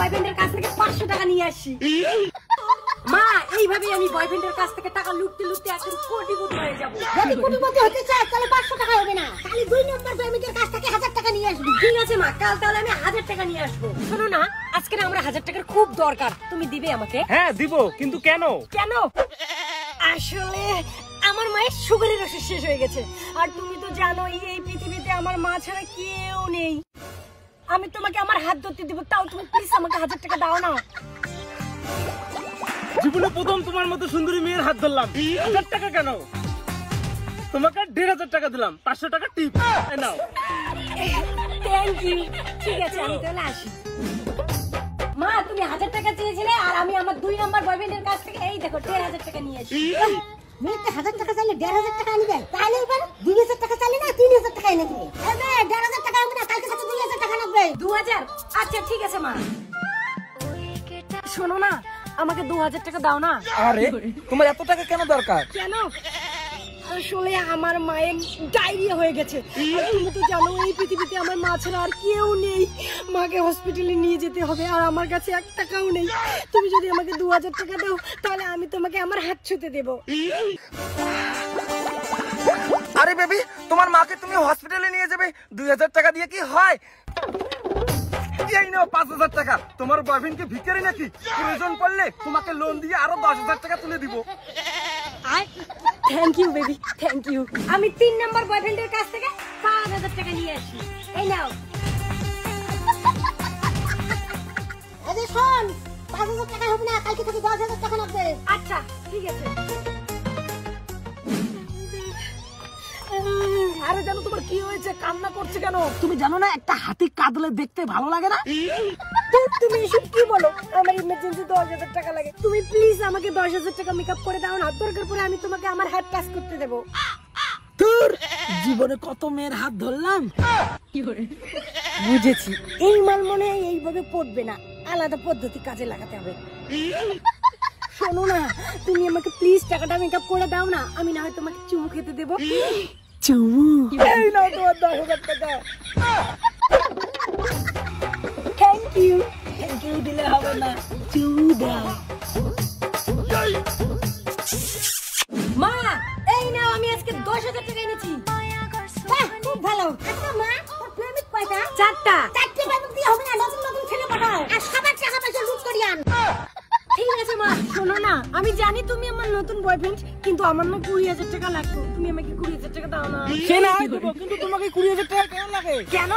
বয়ফ্রেন্ডের কাছ থেকে 500 টাকা নিয়ে আসি। মা, এইভাবে আমি বয়ফ্রেন্ডের কাছ থেকে টাকা লুটতে লুটতে এখন কোটিপতি হয়ে যাব। যদি কোটিপতি হতে চাস তাহলে 500 টাকা হবে না, তাহলে 2 নম্বর প্রেমিকের কাছ থেকে 1000 টাকা নিয়ে আসবি। ঠিক আছে মা, কাল তাহলে আমি 1000 টাকা নিয়ে আসবো। শোনো না, আজকে আমরা 1000 টাকার খুব দরকার, তুমি দিবে আমাকে? হ্যাঁ দিব, কিন্তু কেন? কেন? আসলে আমার মায়ের সুগারের ওষুধ শেষ হয়ে গেছে, আর তুমি তো জানোই এই পৃথিবীতে আমার মা ছাড়া কেউ নেই। আমি তোমাকে আমার হাত ধরতে দিব, তাও তুমি প্লিজ আমাকে 1000 টাকা দাও না। জীবনে প্রথম তোমার মতো সুন্দরী মেয়ের হাত ধরলাম। 1000 টাকা কেন? তোমাকে 1500 টাকা দিলাম, 500 টাকা টিপ। এই নাও। Thank you. ঠিক আছে, আমি তাহলে আসি। মা, তুমি 1000 টাকা চেয়েছিলে, আর আমি আমার 2 নম্বর বয়ফ্রেন্ডের কাছ থেকে এই দেখো 1500 টাকা নিয়ে আসি। মেয়েতে 1000 টাকা চাইলে 1500 টাকা আনি দেয়, তাহলে এবার 2000 টাকা চাইলে না 3000 টাকা এনে দিবে। এই 1500 টাকা হবে না, কালকে সাথে 2000 টাকা লাগবে। 2000? আচ্ছা ঠিক আছে মা। শোনো না, আমাকে 2000 টাকা দাও না। আরে তোমার এত টাকা কেন দরকার? কেন? আসলে আমার মায়ের ডায়রিয়া হয়ে গেছে, আর তুমি তো জানো এই পৃথিবীতে আমার মা ছাড়া আর কেউ নেই। মাকে হসপিটালে নিয়ে যেতে হবে, আর আমার কাছে 1 টাকাও নেই। তুমি যদি আমাকে 2000 টাকা দাও, তাহলে আমি তোমাকে আমার হাত ছুঁতে দেব। আরে বেবি, তোমার মাকে তুমি হসপিটালে নিয়ে যাবে, 2000 টাকা দিয়ে কি হয়? এই নাও 5000 টাকা। তোমার বয়ফ্রেন্ডকে ভিখারি নাকি? প্রয়োজন পড়লে তোমাকে লোন দিয়ে আরো 10000 টাকা তুলে দিব। Thank you baby, thank you. আমি 3 নম্বর বয়ফ্রেন্ডের কাছ থেকে 5000 টাকা নিয়ে আসি। এই নাও। এই যে শোন, 5000 টাকা হবে না, কালকে থেকে 10000 টাকা লাগবে। আচ্ছা ঠিক আছে। আরে জানো তোমার কি হয়েছে? কান্না করছে কেন? তুমি জানো না একটা হাতি কাঁদলে দেখতে ভালো লাগে না? তুমি এসব কি বলো? আমার ইমার্জেন্সি 10000 টাকা লাগে, তুমি প্লিজ আমাকে 10000 টাকা মেকআপ করে দাও না। দরকার পড়ে আমি তোমাকে আমার হাত টাচ করতে দেবো। তোর জীবনে কত মেয়ের হাত ধরলাম। বুঝেছি, এই মাল মনে হয় এইভাবে পড়বে না, আলাদা পদ্ধতি কাজে লাগাতে হবে। শোনো না, তুমি আমাকে প্লিজ টাকাটা মেকআপ করে দাও না, আমি না হয় তোমাকে চুমু খেতে দেবো। চুমু? এই নাও তোমার 10000 টাকা। Thank you. থ্যাংক ইউ দিলে হবে না, চুমু দাও। মা, এই নাও, আমি আজকে 10000 টাকা এনেছি। বাহ, খুব ভালো। আচ্ছা মা, তোর প্রেমিক কয়টা? 4টা। 4টে প্রেমিক দিয়ে হবে না, নতুন নতুন ছেলে পাঠাও, আর সবার টাকা পয়সা লুট করি আন। ঠিক আছে মা। শোনো না, আমি জানি তুমি আমার নতুন বয়ফ্রেন্ড, কিন্তু আমার না 20000 টাকা লাগতো, তুমি আমাকে 20000 টাকা দাও না। সে না হয় দেবো, কিন্তু তোমাকে 20000 টাকা কেন লাগে? কেন?